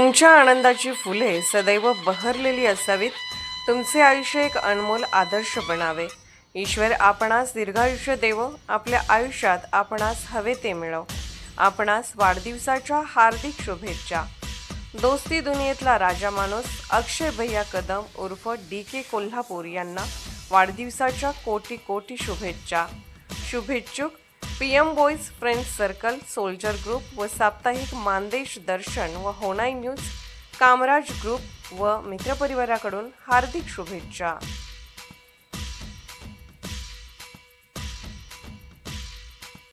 तुमच्या आनंदाची फुले सदैव बहरलेली असावीत. तुमचे आयुष्य एक अनमोल आदर्श बनावे. ईश्वर आपणास दीर्घायुष्य देवो. आपल्या आयुष्यात आपणास हवे ते मिळव. आपणास वाढदिवसाच्या हार्दिक शुभेच्छा. दोस्ती दुनियेतला राजा माणूस अक्षय भैया कदम उर्फ DK कोल्हापूर यांना वाढदिवसाच्या कोटी कोटी शुभेच्छा. शुभेच्छुक PM boys friends circle, soldier group व साप्ताहिक मानदेश दर्शन व होनाई न्यूज, कामराज ग्रुप व मित्रपरिवाराकडून हार्दिक शुभेच्छा.